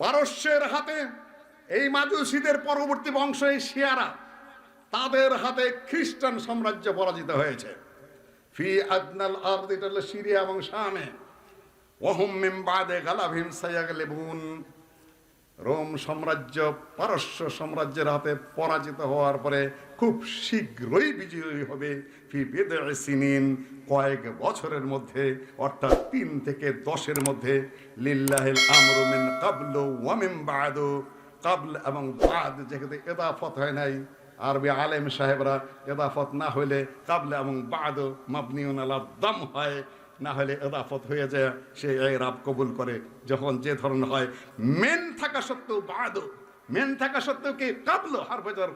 পারস্যের হাতে এই মাজুসীদের পরবর্তী বংশ এই শিয়ারা, তাদের হাতে খ্রিস্টান সাম্রাজ্য পরাজিত হয়েছে। ফি আদনাল আরদ, এটা হলো সিরিয়া এবং শামে। ওয়াহুম মিন বাদে গালাবহিম সায়াগলিবুন, রোম সাম্রাজ্য পারস্য সাম্রাজ্যের হাতে পরাজিত হওয়ার পরে খুব শীঘ্রই বিজয়ী হবে। ফি বিদ'i সিনিন, কয়েক বছরের মধ্যে, অর্থাৎ 3 থেকে 10-এর মধ্যে। লিল্লাহিল আমরু মিন ক্বাবলু ওয়া মিন বাদু, ক্বাবল এবং বাদ যেখানে ইদাফত হয় নাই, আরবি আলেম সাহেবরা ইদাফত না হইলে ক্বাবল এবং বাদ মাবনিউন আলা দাম হয়, না হলে ইদাফত হয়ে যায়, সে ইরাব কবুল করে। যখন যে ধরনের হয়, মেন থাকা সত্ত্বেও বাদ, মেন থাকা সত্ত্বেও কি ক্বাবল হারফে জার,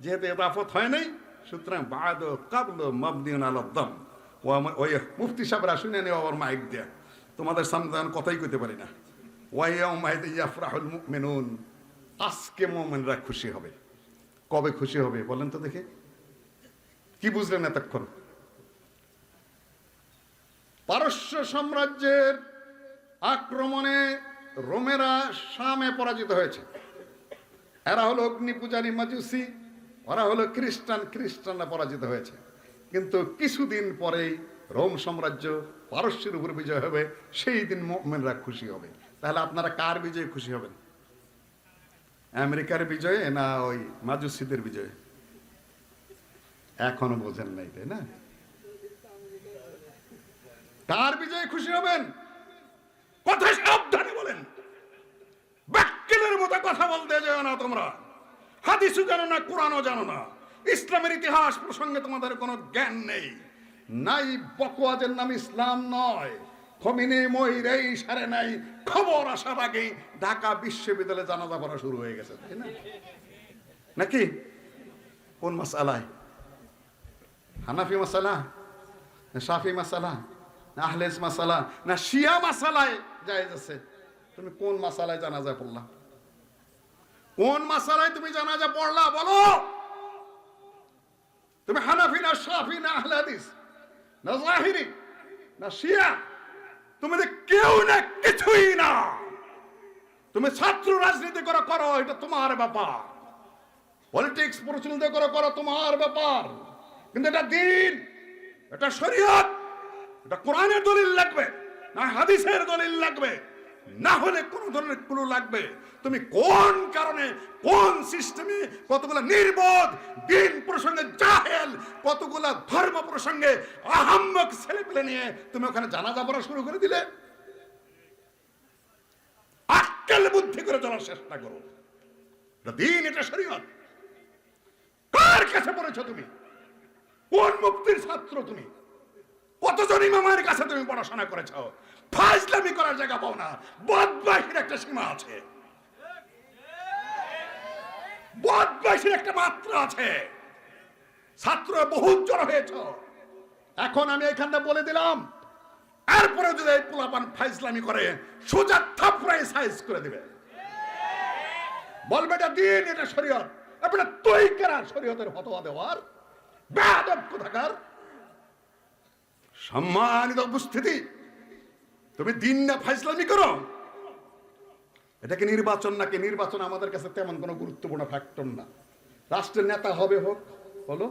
যেহেতু ইদাফত হয় নাই, সুতরাং বাদ ক্বাবল মাবনিউন আলা দাম। ওই মুফতি সাহেবরা শুনে নেওয়া আমার মাইক দেয়া, তোমাদের সামনে আমি কথাই কইতে পারি না। ওয়াইয়াউমাইযিন ইয়াফরাহুল মুমিনুন, আজকে মুমিনরা খুশি হবে। কবে খুশি হবে বলেন তো দেখি, কি বুঝলেন এতক্ষণ? পারস্য সাম্রাজ্যের আক্রমণে রোমেরা শামে পরাজিত হয়েছে। এরা হলো অগ্নি পূজারী মাজুসি, ওরা হলো খ্রিস্টান, খ্রিস্টানরা পরাজিত হয়েছে। কিন্তু কিছুদিন পরেই রোম সাম্রাজ্য পারস্যের উপর বিজয় হবে, সেই দিন মুমিনরা খুশি হবে। তাহলে আপনারা কার বিজয়ে খুশি হবেন? আমেরিকার বিজয়ে না ওই মাজুসিদের বিজয়ে? এখনো বোঝেন নাই, তাই না? কার বিজয়ে খুশি হবেন? কথা সাবধানে বলেন, বাক্যের মতো কথা বলতে যাও না তোমরা। হাদিসও জানো না, কোরআনও জানো না, ইসলামের ইতিহাস প্রসঙ্গে তোমাদের কোনো জ্ঞান নেই। নাই বকওয়াজের নাম ইসলাম নয়। খমিনি ময়ূরেই সারে নাই, খবর আসার আগেই ঢাকা বিশ্ববিদ্যালয়ে জানাজা পড়া শুরু হয়ে গেছে, তাই না? নাকি? কোন মাসআলায়? হানাফি মাসালা না শাফি মাসালা না আহলেস মাসালা না শিয়া মাসালায় জায়েজ আছে? তুমি কোন মাসালায় জানাজা পড়লা? কোন মাসালায় তুমি জানাজা পড়লা বলো? তুমি হানাফি না শাফি না আহলে হাদিস না যাহিরি না শিয়া? তুমি কেউ না কিছুই না। তুমি ছাত্র রাজনীতি করো, এটা তোমার ব্যাপার। পলিটিক্স পরিচালনা করো, তোমার ব্যাপার। কিন্তু এটা দিন, এটা শরীয়ত, এটা কোরআনের দলিল লাগবে, না হাদিসের দলিল লাগবে, না হলে কোন ধরনের ক্লু লাগবে। তুমি কোন কারণে, কোন সিস্টেমে, কতগুলো নির্বোধ দিন প্রসঙ্গে জাহেল, কতগুলো ধর্ম প্রসঙ্গে আহাম্মক ছেলে পেলে নিয়ে তুমি ওখানে জানাজা পড়া শুরু করে দিলে? আক্কেল বুদ্ধি করে চলার চেষ্টা করো। এটা দিন, এটা শরীয়ত। কার কাছে পড়েছো তুমি? কোন মুফতির ছাত্র তুমি? কতজন ইমামের কাছে তুমি পড়াশোনা করেছো? ফাজলামি করার জায়গা পাও না। বদমাইশির একটা সীমা আছে, বদমাইশির একটা মাত্রা আছে। ছাত্র বহুত জড়ো হয়েছ। এখন আমি এখানটা বলে দিলাম, এরপরে যদি এই পোলাপান ফাজলামি করে, সোজা থাপড়ায় সাইজ করে দিবে। বলবে এটা দিন, এটা শরীয়ত। আপনার তুই কেনা শরীয়তের ফতোয়া দেওয়ার? বেয়াদব কোথাকার। সম্মানিত উপস্থিতি, তুমি দিন না ফাজলামি করো। এটাকে নির্বাচন নাকি? নির্বাচন আমাদের কাছে তেমন কোনো গুরুত্বপূর্ণ ফ্যাক্টর না। রাষ্ট্রের নেতা হবে, হোক, হলো।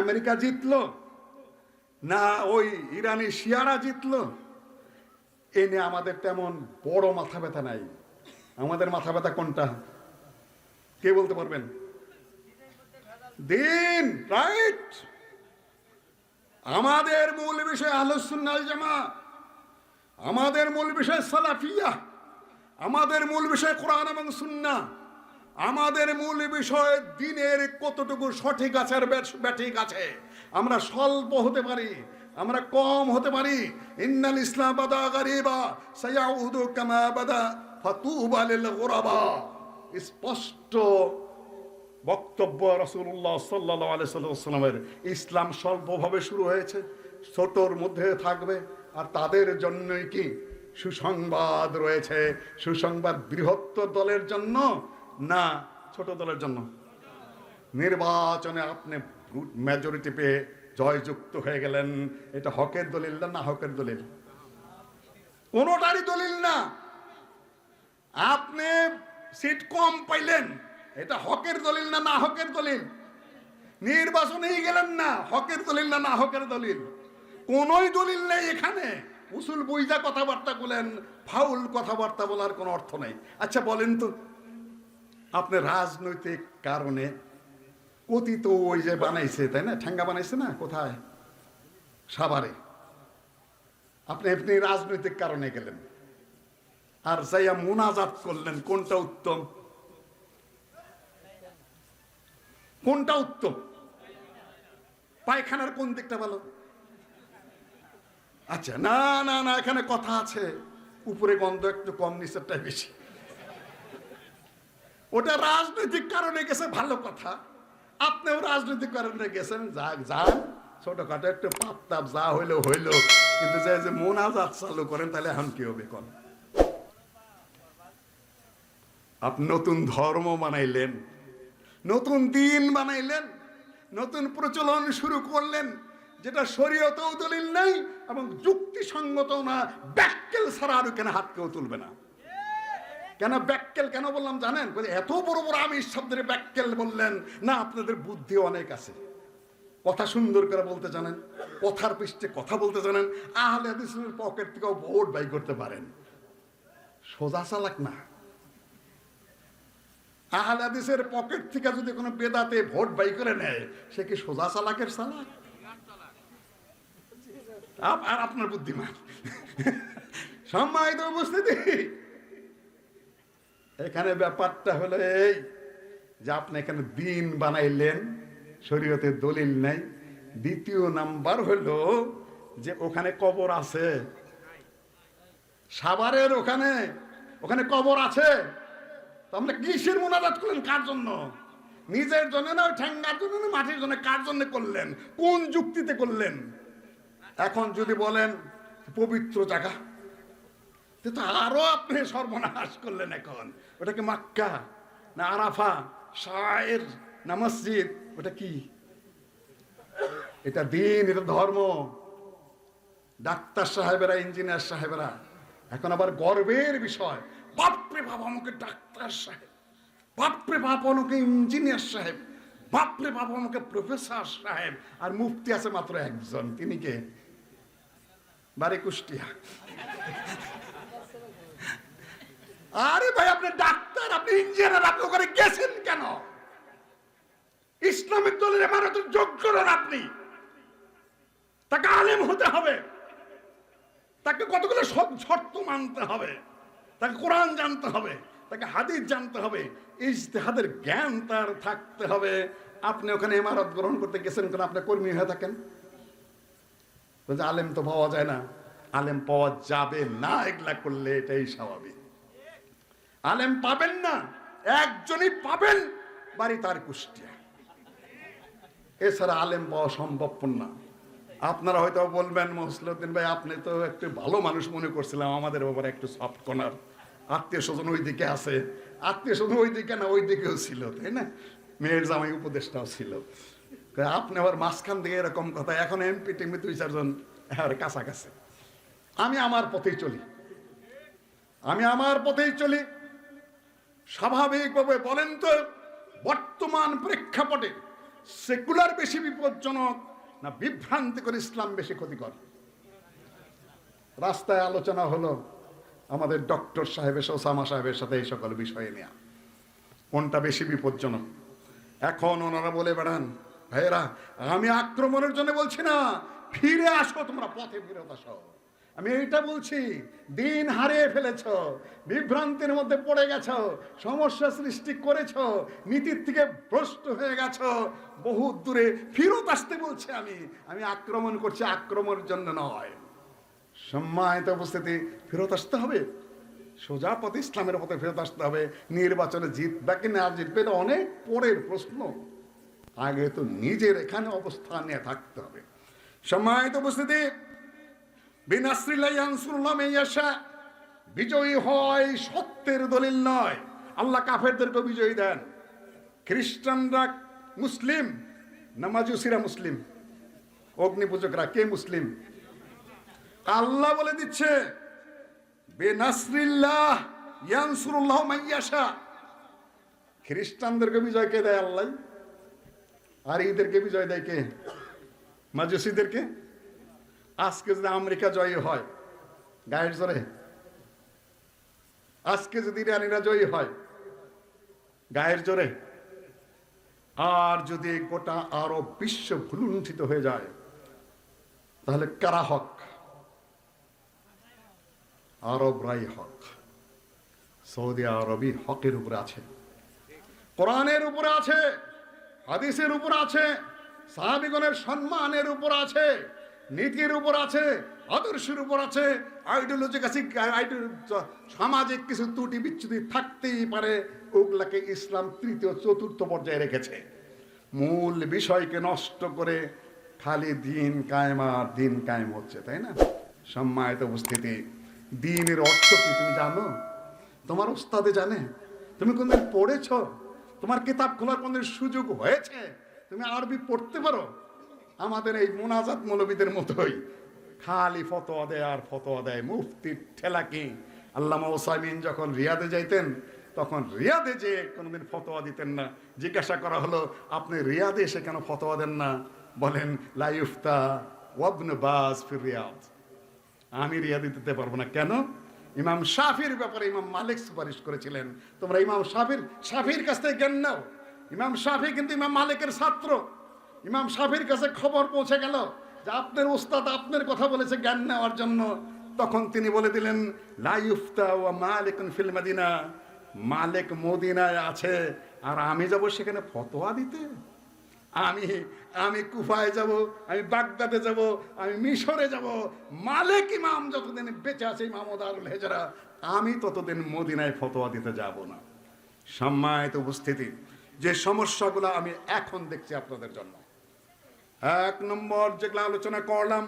আমেরিকা জিতলো না ওই ইরানি শিয়ারা জিতলো, এ নিয়ে আমাদের তেমন বড় মাথা ব্যথা নাই। আমাদের মাথা ব্যথা কোনটা? কে বলতে পারবেন? দিন, রাইট। আমাদের মূল বিষয় আহলুস সুন্নাহ ওয়াল জামাত, আমাদের মূল বিষয় সালাফিয়া, আমাদের মূল বিষয় কোরআন এবং সুন্নাহ, আমাদের মূল বিষয় দিনের কতটুকু সঠিক আছে আর ব্যাঠিক আছে। আমরা স্বল্প হতে পারি, আমরা কম হতে পারি। ইন্নাল ইসলাম বাদা গারিবা সায়াউদু কামা বাদা ফাতুবা লিল গুরাবা। স্পষ্ট বক্তব্য রাসূলুল্লাহ সাল্লাল্লাহু আলাইহি ওয়াসাল্লামের। ইসলাম স্বল্পভাবে শুরু হয়েছে, ছোটর মধ্যে থাকবে। আর তাদের জন্যই কি সুসংবাদ রয়েছে? সুসংবাদ বৃহত্তর দলের জন্য না ছোট দলের জন্য? নির্বাচনে আপনি মেজরিটি পেয়ে জয়যুক্ত হয়ে গেলেন, এটা হকের দলিল না? না হকের দলিল? কোনোটারই দলিল না। আপনি সিট কম পাইলেন, এটা হকের দলিল না না হকের দলিল? নির্বাচনেই গেলেন না, হকের দলিল না না হকের দলিল? কোনোই দলিল নেই এখানে। উসুল বুঝা কথাবার্তা বলেন, ফাউল কথাবার্তা বলার কোনো অর্থ নাই। আচ্ছা বলেন তো, আপনি রাজনৈতিক কারণে অতীত ওই যে বানাইছে, তাই না, ঠেঙ্গা বানাইছে না, কোথায়, সাভারে, আপনি এমনি রাজনৈতিক কারণে গেলেন আর যাইয়া মুনাজাত করলেন, কোনটা উত্তম? কোনটা উত্তম? পায়খানার কোন দিকটা ভালো? আচ্ছা, না না না, এখানে কথা আছে, উপরে গন্ধ একটু কম, নিচেরটাই বেশি। ওটা রাজনৈতিক কারণে গেছে, ভালো কথা। আপনিও রাজনৈতিক কারণে গেছেন, যান, ছোটখাটো একটু পাপ তাপ যা হইলো হইলো, কিন্তু যে মোনাজাত চালু করেন, তাহলে এখন কি হবে কোন? আপনি নতুন ধর্ম বানাইলেন, নতুন দিন বানাইলেন, নতুন প্রচলন শুরু করলেন, যেটা শরীয়তেও দলিল নাই এবং যুক্তিসঙ্গত না। ব্যাক্কেল ছাড়া আর কেন হাত কেউ তুলবে না। কেন ব্যাক্কেল কেন বললাম জানেন? এত বড় বড় আমিষ শব্দের ব্যাক্কেল বললেন না, আপনাদের বুদ্ধি অনেক আছে, কথা সুন্দর করে বলতে জানেন, কথার পৃষ্ঠে কথা বলতে জানেন, আহলে হাদিসের পকেট থেকেও ভোট বাই করতে পারেন। সোজা চালাক না। আহলে হাদিসের পকেট থেকে যদি কোনো বেদাতে ভোট বাই করে নেয়, সে কি সোজা চালাকের চালাক? আর আপনার বুদ্ধিমান। সম্মানিত উপস্থিতি, এখানে ব্যাপারটা হলো এই যে আপনি এখানে দিন বানাইলেন, শরীয়তের দলিল নাই। দ্বিতীয় নাম্বার হলো যে ওখানে কবর আছে, সাভারের ওখানে, ওখানে কবর আছে। তো আমরা কিসের মুনাজাত করলেন, কার জন্য? নিজের জন্য না, ওই ঠ্যাঙ্গার জন্য না, মাটির জন্য? কার জন্য করলেন, কোন যুক্তিতে করলেন? এখন যদি বলেন পবিত্র জায়গা, তো আরো আপনি সর্বনাশ করলেন। এখন ওটা কি মাক্কা না আরাফা, শায়ের না মসজিদ? ওটা কি? এটা দিন, এটা ধর্ম। ডাক্তার সাহেবেরা, ইঞ্জিনিয়ার সাহেবেরা এখন আবার গর্বের বিষয়, বাপরে বাপ আমাকে ডাক্তার সাহেব, বাপরে বাপ আমাকে ইঞ্জিনিয়ার সাহেব, বাপরে বাপ আমাকে প্রফেসর সাহেব। আর মুফতি আছে মাত্র একজন, তিনি কে? বাড়ি কুষ্টিয়া। আরে ভাই, আপনি ডাক্তার, আপনি ইঞ্জিনিয়ার, আপনি ওখানে গেছেন কেন? ইসলামিক দলের এমানতের যোগ্য নন আপনি। তাকে আলেম হতে হবে, তাকে কতগুলো সব শর্ত মানতে হবে, তাকে কোরআন জানতে হবে, তাকে হাদিস জানতে হবে, ইজতিহাদের জ্ঞান তার থাকতে হবে। আপনি ওখানে ইমারত গ্রহণ করতে গেছেন কেন? আপনি কর্মী হয়ে থাকেন। বলছে আলেম তো পাওয়া যায় না। আলেম পাওয়া যাবে না, এগুলা করলে এটাই স্বাভাবিক। আলেম পাবেন না, একজনই পাবেন, বাড়ি তার কুষ্টিয়া। এছাড়া আলেম পাওয়া সম্ভব না। আপনারা হয়তো বলবেন, মসলুদ্দিন ভাই আপনি তো একটু ভালো মানুষ মনে করছিলাম, আমাদের ব্যাপারে একটু সফট কর্নার, আত্মীয় স্বজন ওই দিকে আছে। আত্মীয় স্বজন ওই দিকে না, ওই দিকেও ছিল, তাই না? মেয়ের জামাই উপদেষ্টাও ছিল। আপনি আবার মাঝখান থেকে এরকম কথা। এখন এমপি টেমপি 2-4 জন আর কাছাকাছি। আমি আমার পথেই চলি, আমি আমার পথেই চলি। স্বাভাবিকভাবে বলেন তো, বর্তমান প্রেক্ষাপটে সেকুলার বেশি বিপজ্জনক না বিভ্রান্তিকর ইসলাম বেশি ক্ষতিকর? রাস্তায় আলোচনা হলো আমাদের ডক্টর সাহেবের, ওসামা সাহেবের সাথে এই সকল বিষয়ে নিয়ে, কোনটা বেশি বিপজ্জনক? এখন ওনারা বলে বেড়ান, ভাইয়েরা আমি আক্রমণের জন্য বলছি না, ফিরে আসো, তোমরা পথে ফিরত আসো। আমি এইটা বলছি, দিন হারিয়ে ফেলেছ, বিভ্রান্তির মধ্যে পড়ে গেছ, সমস্যা সৃষ্টি করেছ, নীতির থেকে ভ্রষ্ট হয়ে গেছ, বহু দূরে ফিরত আসতে বলছি। আমি আক্রমণ করছি, আক্রমণের জন্য নয়। সম্মানিত উপস্থিতি, ফেরত আসতে হবে, সোজা পথে, ইসলামের পথে ফেরত আসতে হবে। নির্বাচনে জিতবে কি না জিতবে এটা অনেক পরের প্রশ্ন, আগে তো নিজের এখানে অবস্থান নিয়ে থাকতে হবে। সম্মানিত উপস্থিতি, বিনাসরিল্লাহি ইয়ানসুরুল্লাহ মান ইয়াশা, বিজয়ী হয় সত্যের দলিল নয়। আল্লাহ কাফেরদেরকে বিজয়ী দেন। খ্রিস্টানরা মুসলিম না মাজুসিরা মুসলিম? অগ্নি পূজকরা কে মুসলিম? আল্লাহ বলে দিচ্ছে বিনাসরিল্লাহ ইয়ানসুরুল্লাহ মান ইয়াশা, খ্রিস্টানদেরকে বিজয় কে দেয়? আল্লাহ। আর এদেরকে বিজয় দেয় কে? মাজুসিদেরকে। আজকে যদি আমেরিকা জয়ী হয় গায়ের জোরে, আজকে যদি ইরানিরা জয়ী হয় গায়ের জোরে, আর যদি গোটা আরব বিশ্ব ভুলুণ্ঠিত হয়ে যায় তাহলে কারা হক? আরবরাই হক। সৌদি আরবই হকের উপরে আছে, কোরআনের উপরে আছে, হাদিসের উপর আছে, সাহাবীগণের সম্মানের উপর আছে, নীতির উপর আছে, আদর্শের উপর আছে। সামাজিক কিছু ত্রুটি বিচ্যুতি থাকতেই পারে, ওগুলাকে ইসলাম তৃতীয় চতুর্থ পর্যায়ে রেখেছে। মূল বিষয়কে নষ্ট করে খালি দিন কায়েম হচ্ছে, তাই না? সম্মানিত উপস্থিতি, দিনের অর্থ কি তুমি জানো? তোমার উস্তাদে জানে? তুমি কোনদিন পড়েছ? তোমার কিতাব খোলার কোনদিন সুযোগ হয়েছে? তুমি আরবি পড়তে পারো? আমাদের এই মোনাজাত মৌলবীদের মতোই খালি ফতোয়া দেয় আর ফতোয়া দেয়। মুফতির ঠেলা কি? আল্লামা ওসাইমিন যখন রিয়াদে যাইতেন তখন রিয়াদে যে কোনোদিন ফতোয়া দিতেন না। জিজ্ঞাসা করা হলো, আপনি রিয়াদে এসে কেন ফতোয়া দেন না? বলেন, লা ইফতা ওয়াবনে বাজ ফির রিয়াদ। আমি রিয়াদে দিতে পারবো না। কেন? ইমাম শাফির ব্যাপারে ইমাম মালিক সুপারিশ করেছিলেন, তোমরা ইমাম শাফির কাছ থেকে জ্ঞান নাও। ইমাম শাফি কিন্তু ইমাম মালিকের ছাত্র। ইমাম শাফির কাছে খবর পৌঁছে গেল যে আপনার উস্তাদ আপনার কথা বলেছে জ্ঞান নেওয়ার জন্য। তখন তিনি বলে দিলেন, লা ইফতা ওয়া মালিকুন ফিল মদিনা। মালিক মদিনায় আছে আর আমি যাব সেখানে ফতোয়া দিতে? আমি কুফায় যাব, আমি বাগদাদে যাব, আমি মিশরে যাব। মালিক ইমাম যতদিন বেঁচে আছে, ইমাম দারুল হিজরা, আমি ততদিন মদিনায় ফতোয়া দিতে যাব না। সম্মানিত উপস্থিতি, যে সমস্যাগুলো আমি এখন দেখছি আপনাদের জন্য, এক নম্বর যেগুলো আলোচনা করলাম,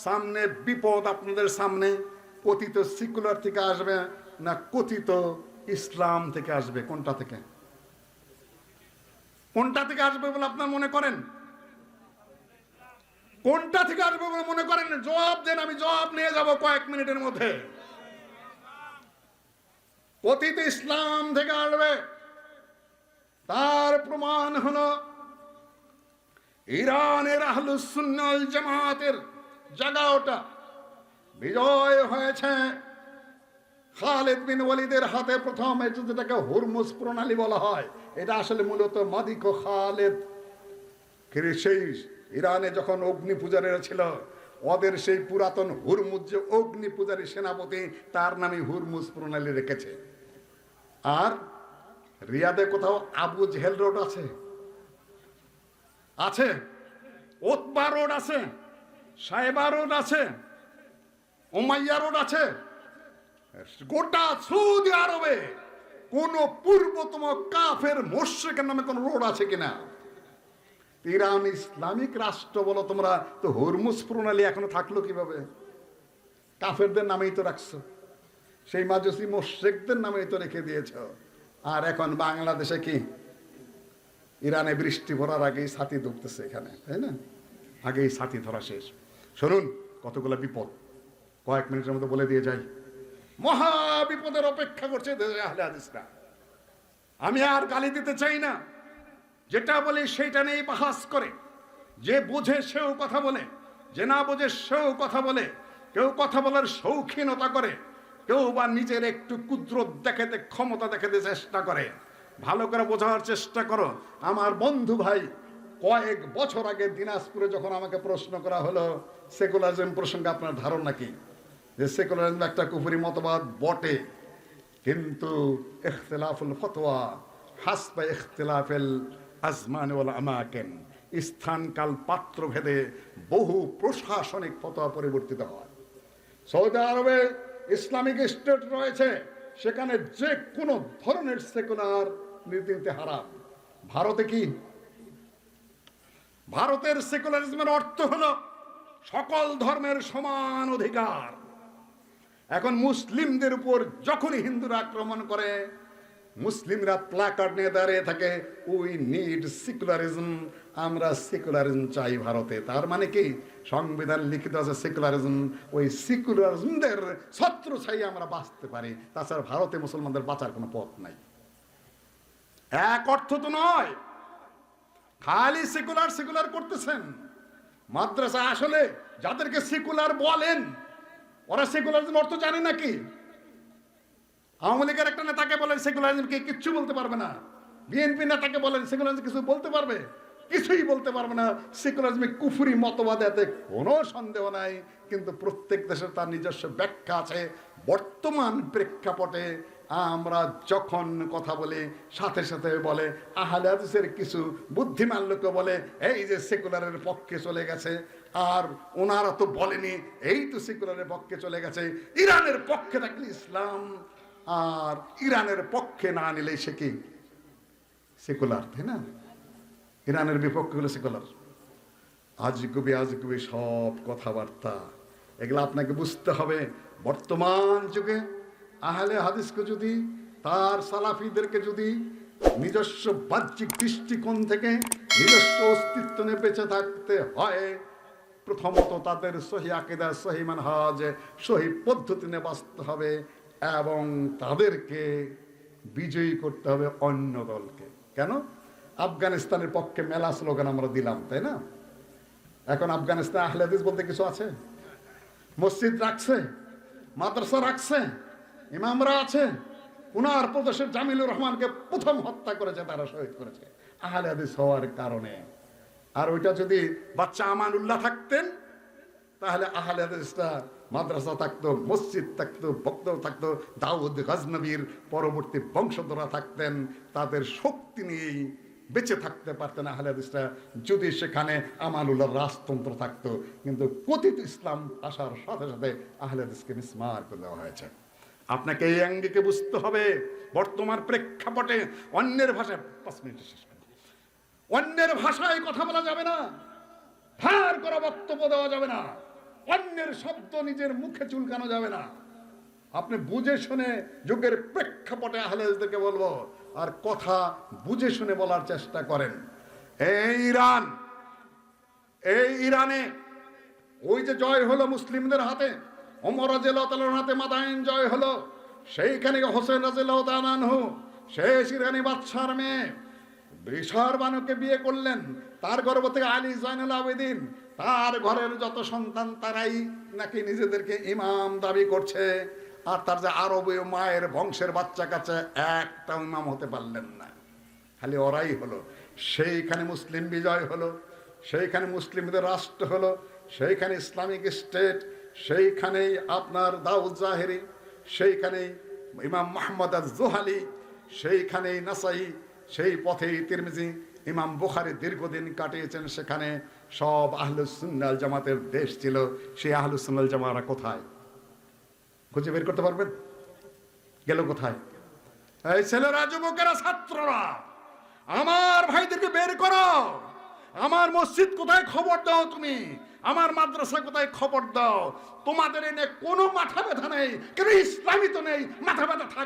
সামনে বিপদ আপনাদের সামনে কথিত সেকুলার থেকে আসবে না কথিত ইসলাম থেকে আসবে? কোনটা থেকে আসবে বলে আপনার মনে করেন? কোনটা থেকে আসবে বলে মনে করেন? জবাব দেন, আমি জবাব নিয়ে যাব কয়েক মিনিটের মধ্যে। কথিত ইসলাম থেকে আসবে। তার প্রমাণ হলো ইরানের আহলুস সুন্নাহ ওয়াল জামাতের জায়গাটা বিজয় হয়েছে খালিদ বিন ওয়ালিদের হাতে। প্রথম যেটাকে হুরমুজ প্রণালী বলা হয়, এটা আসলে মূলত মাদিক ও খালেদ। সেই ইরানে যখন অগ্নি পূজারীরা ছিল, ওদের সেই পুরাতন হুরমুজ যে অগ্নি পূজারী সেনাপতি, তার নামে হুরমুজ প্রণালী রেখেছে। আর রিয়াদে কোথাও আবু জেহেল রোড আছে, ওতবা রোড আছে, সাহেবা রোড আছে, উমাইয়া রোড আছে। গোটা সৌদি আরবে কোন পূর্বতম কাফের মুশরিকের নামে কোন রোড আছে কিনা? ইরান ইসলামিক রাষ্ট্র বলো তোমরা, তো হুরমুজ প্রণালী এখনো থাকলো কিভাবে? কাফেরদের নামেই তো রাখছো, সেই মাজুসি মুশরিকদের নামেই তো রেখে দিয়েছ। আর এখন বাংলাদেশে কি? ইরানে বৃষ্টি ভরার আগেই ছাতি ডুবতেছে এখানে, তাই না? আগেই ছাতি ধরা শেষ। শুনুন কতগুলো বিপদ, কয়েক মিনিটের মধ্যে বলে দিয়ে যাই। মহা বিপদের অপেক্ষা করছে দেশে আহলে হাদিসরা। আমি আর গালি দিতে চাই না, যেটা বলি সেইটা নিয়ে বাহাস করে। যে বোঝে সেও কথা বলে, যে না বোঝে সেও কথা বলে। কেউ কথা বলার শৌখিনতা করে, কেউ বা নিজের একটু কুদরত দেখাতে, ক্ষমতা দেখাতে চেষ্টা করে। ভালো করে বোঝার চেষ্টা করো। আমার বন্ধু ভাই, কয়েক বছর আগে দিনাজপুরে যখন আমাকে প্রশ্ন করা হলো সেকুলারিজম প্রসঙ্গে আপনার ধারণা কি, যে সেকুলারিজম একটা কুফরি মতবাদ বটে, কিন্তু ইখতিলাফুল ফতোয়া হাসবা ইখতিলাফিল আজমান ওয়াল আমাকিন, স্থান কাল পাত্র ভেদে বহু প্রশাসনিক ফতোয়া পরিবর্তিত হয়। সৌদি আরবে ইসলামিক স্টেট রয়েছে, সেখানে যে কোনো ধরনের সেকুলার নীতিতে হারাম। ভারতে কি? ভারতের সেকুলারিজমের অর্থ হলো সকল ধর্মের সমান অধিকার। এখন মুসলিমদের উপর যখনই হিন্দুরা আক্রমণ করে, মুসলিমরা প্ল্যাকার্ড নিয়ে দাঁড়িয়ে থাকে, উই নিড সেকুলারিজম, আমরা সেকুলারিজম চাই ভারতে। তার মানে কি? সংবিধান লিখিত আছে সেকুলারিজম, ওই সেকুলারিজমদের ছত্র ছাই আমরা বাঁচতে পারি, তাছাড়া ভারতে মুসলমানদের বাঁচার কোনো পথ নাই। এক অর্থ তো নয় খালি সেকুলার সেকুলার করতেছেন। মাদ্রাসা আসলে যাদেরকে সেকুলার বলেন ওরা সেকুলারিজম অর্থ জানে নাকি? আওয়ামী লীগের একটা নেতাকে বলেন সেকুলারিজমকে কিচ্ছু বলতে পারবে না, বিএনপি নেতাকে বলেন সেকুলারিজম কিছু বলতে পারবে? কিছুই বলতে পারবে না। সেকুলারিজমে কুফরি মতবাদ, এতে কোনো সন্দেহ নাই, কিন্তু প্রত্যেক দেশের তার নিজস্ব ব্যাখ্যা আছে। বর্তমান প্রেক্ষাপটে আমরা যখন কথা বলি সাথে সাথে বলে আহলে হাদিসের কিছু বুদ্ধিমান লোক বলে এই যে সেকুলারের পক্ষে চলে গেছে, আর ওনারা তো বলেনি এই তো সেকুলারের পক্ষে চলে গেছে। ইরানের পক্ষে থাকলে ইসলাম, আর ইরানের পক্ষে না নিলে সে কি সেকুলার, তাই না? ইরানের বিপক্ষে হলো সেকুলার। আজগুবি সব কথাবার্তা, এগুলো আপনাকে বুঝতে হবে। বর্তমান যুগে আহলে হাদিসকে যদি, তার সালাফিদেরকে যদি নিজস্ব বাহ্যিক দৃষ্টিকোণ থেকে নিজস্ব অস্তিত্ব নিয়ে বেঁচে থাকতে হয়, প্রথমত তাদের সহি আকীদা, সহি মানহাজ, সহি পদ্ধতি নিয়ে বাঁচতে হবে, এবং তাদেরকে বিজয়ী করতে হবে অন্য দলকে। কেন? আফগানিস্তানের পক্ষে মেলা স্লোগান আমরা দিলাম, তাই না? এখন আফগানিস্তান আহলে হাদিস বলতে কিছু আছে? মসজিদ রাখছে, মাদ্রাসা রাখছে, ইমামরা আছে। উনার প্রদেশের জামিলুর রহমানকে প্রথম হত্যা করেছে, তারা শহীদ করেছে আহলে হাদিস হওয়ার কারণে। আর ওইটা যদি বাচ্চা আমানুল্লাহ থাকতেন তাহলে আহলে হাদিসটা মাদ্রাসা থাকতো, মসজিদ থাকতো, বক্ত থাকতো, দাউদ গজনবীর পরবর্তী বংশধররা থাকতেন, তাদের শক্তি নিয়েই বেঁচে থাকতে পারতেন আহলে হাদিসরা, যদি সেখানে আমানুল্লাহর রাজতন্ত্র থাকতো। কিন্তু কথিত ইসলাম আসার সাথে সাথে আহলে হাদিসকে মিসমার করে দেওয়া হয়েছে। আপনাকে এই অঙ্গিকে বুঝতে হবে। বর্তমান প্রেক্ষাপটে অন্যের ভাষায় 5 মিনিটে শেষ করব, অন্যের ভাষায় কথা বলা যাবে না, ধার করা বক্তব্য দেওয়া যাবে না, অন্যের শব্দ নিজের মুখে চুলকানো যাবে না। আপনি বুঝে শুনে যুগের প্রেক্ষাপটে আহলে হাদিসদেরকে বলবো, আর কথা বুঝে শুনে বলার চেষ্টা করেন। এই ইরানে ওই যে জয় হলো মুসলিমদের হাতে, ওমর রাদিয়াল্লাহু তাআলার হাতে মাদাইন জয় হলো, সেইখানে হোসেন রাদিয়াল্লাহু তাআলা আনহু শেষ ইরানি বাদশার মেয়ে বিশার বানুকে বিয়ে করলেন। তার গর্ভ থেকে আলী জয়নুল আবেদিন, তার ঘরের যত সন্তান তারাই নাকি নিজেদেরকে ইমাম দাবি করছে। আর তার যে আরবীয় মায়ের বংশের বাচ্চা কাছে একটা ইমাম হতে পারলেন না, খালি ওরাই হলো। সেইখানে মুসলিম বিজয় হলো, সেইখানে মুসলিমদের রাষ্ট্র হলো, সেইখানে ইসলামিক স্টেট, সেইখানেই আপনার দাউদ জাহেরি, সেইখানেই ইমাম মুহাম্মদ আজ-জুহালি, সেইখানেই নাসাই, সেই পথেই তিরমিজি, ইমাম বুখারী দীর্ঘদিন কাটিয়েছেন সেখানে। সব আহলুস সুন্নাহ ওয়াল জামাতের দেশ ছিল। সেই আহলুস সুন্নাহ ওয়াল জামারা কোথায়? খুঁজে বের করতে পারবেন? গেল কোথায়? এই ছেলেরা, যুবকেরা, ছাত্ররা, আমার ভাইদেরকে বের করো। আমার মসজিদ কোথায় খবর দাও, তুমি আমার মাদ্রাসা কোথায় খবর দাও। তোমাদের এনে কোনো মাথা ব্যথা নেই, কেন ইসলামই তো নেই, মাথা ব্যথা